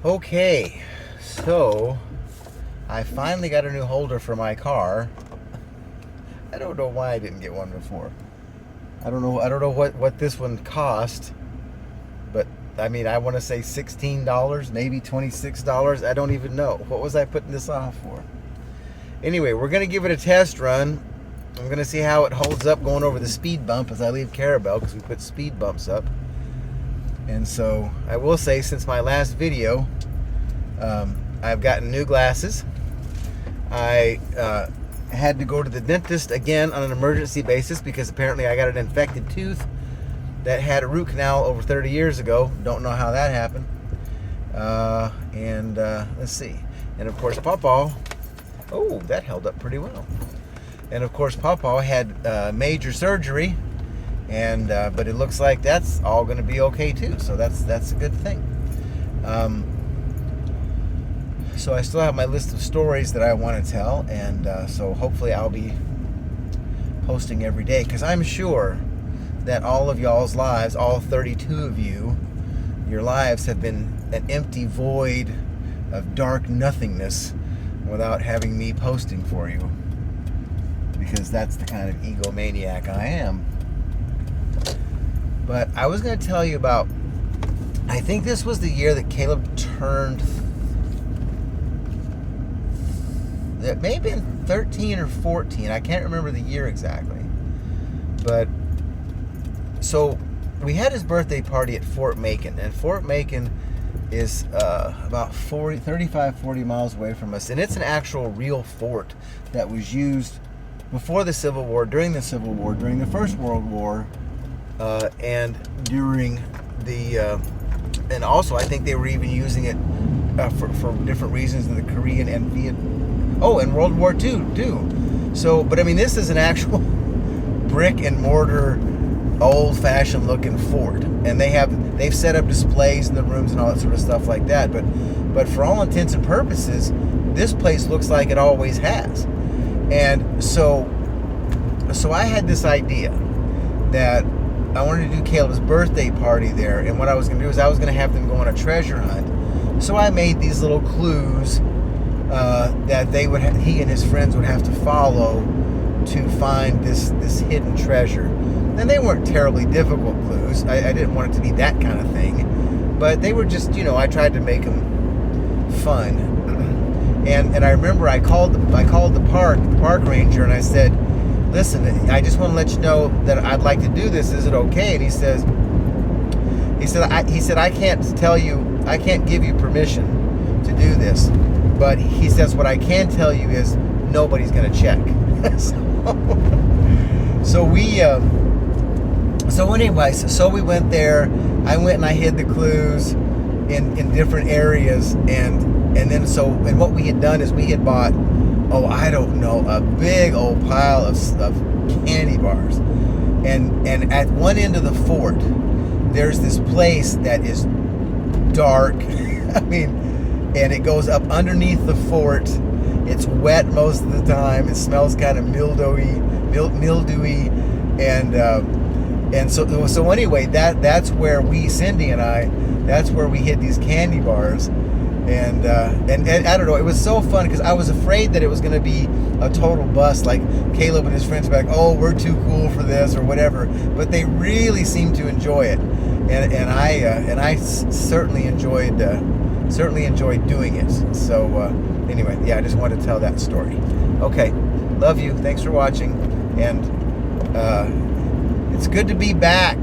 Okay, so I finally got a new holder for my car. I don't know why I didn't get one before. I don't know what this one cost, but I mean, I want to say $16, maybe $26. I don't even know. What was I putting this off for? Anyway, we're going to give it a test run. I'm going to see how it holds up going over the speed bump as I leave Carabel, because we put speed bumps up. And so I will say, since my last video, I've gotten new glasses. I had to go to the dentist again on an emergency basis because apparently I got an infected tooth that had a root canal over 30 years ago. Don't know how that happened. Let's see. And of course, Pawpaw. Oh, that held up pretty well. And of course, Pawpaw had major surgery, and but it looks like that's all going to be okay too. So that's a good thing. So I still have my list of stories that I want to tell, and so hopefully I'll be posting every day, because I'm sure that all of y'all's lives, all 32 of you, your lives have been an empty void of dark nothingness without having me posting for you, because that's the kind of egomaniac I am. But I was going to tell you about, I think this was the year that Caleb turned, it may have been 13 or 14. I can't remember the year exactly. But, so we had his birthday party at Fort Macon. And Fort Macon is about 35, 40 miles away from us. And it's an actual real fort that was used before the Civil War, during the Civil War, during the First World War, and during the, and also I think they were even using it for different reasons in the Korean and Vietnam. Oh, and World War II too. So, but I mean, this is an actual brick and mortar, old-fashioned looking fort, and they've set up displays in the rooms and all that sort of stuff like that. But for all intents and purposes, this place looks like it always has. And so I had this idea that I wanted to do Caleb's birthday party there, and what I was going to do is I was going to have them go on a treasure hunt. So I made these little clues that he and his friends would have to follow to find this hidden treasure. And they weren't terribly difficult clues. I didn't want it to be that kind of thing, but they were just, I tried to make them fun. And I remember I called the park ranger, and I said, "Listen, I just want to let you know that I'd like to do this. Is it okay?" And he said I can't tell you, I can't give you permission to do this, but he says what I can tell you is nobody's going to check. So we went there. I went and I hid the clues in different areas, and what we had done is we had bought, I don't know, a big old pile of candy bars, and at one end of the fort there's this place that is dark. I mean, and it goes up underneath the fort. It's wet most of the time. It smells kind of mildewy, and so anyway, that's where Cindy and I, that's where we hid these candy bars, and I don't know, it was so fun because I was afraid that it was going to be a total bust, like Caleb and his friends were like, "Oh, we're too cool for this," or whatever, but they really seemed to enjoy it, and I certainly enjoyed doing it. So anyway, yeah, I just wanted to tell that story. Okay, love you. Thanks for watching, and it's good to be back.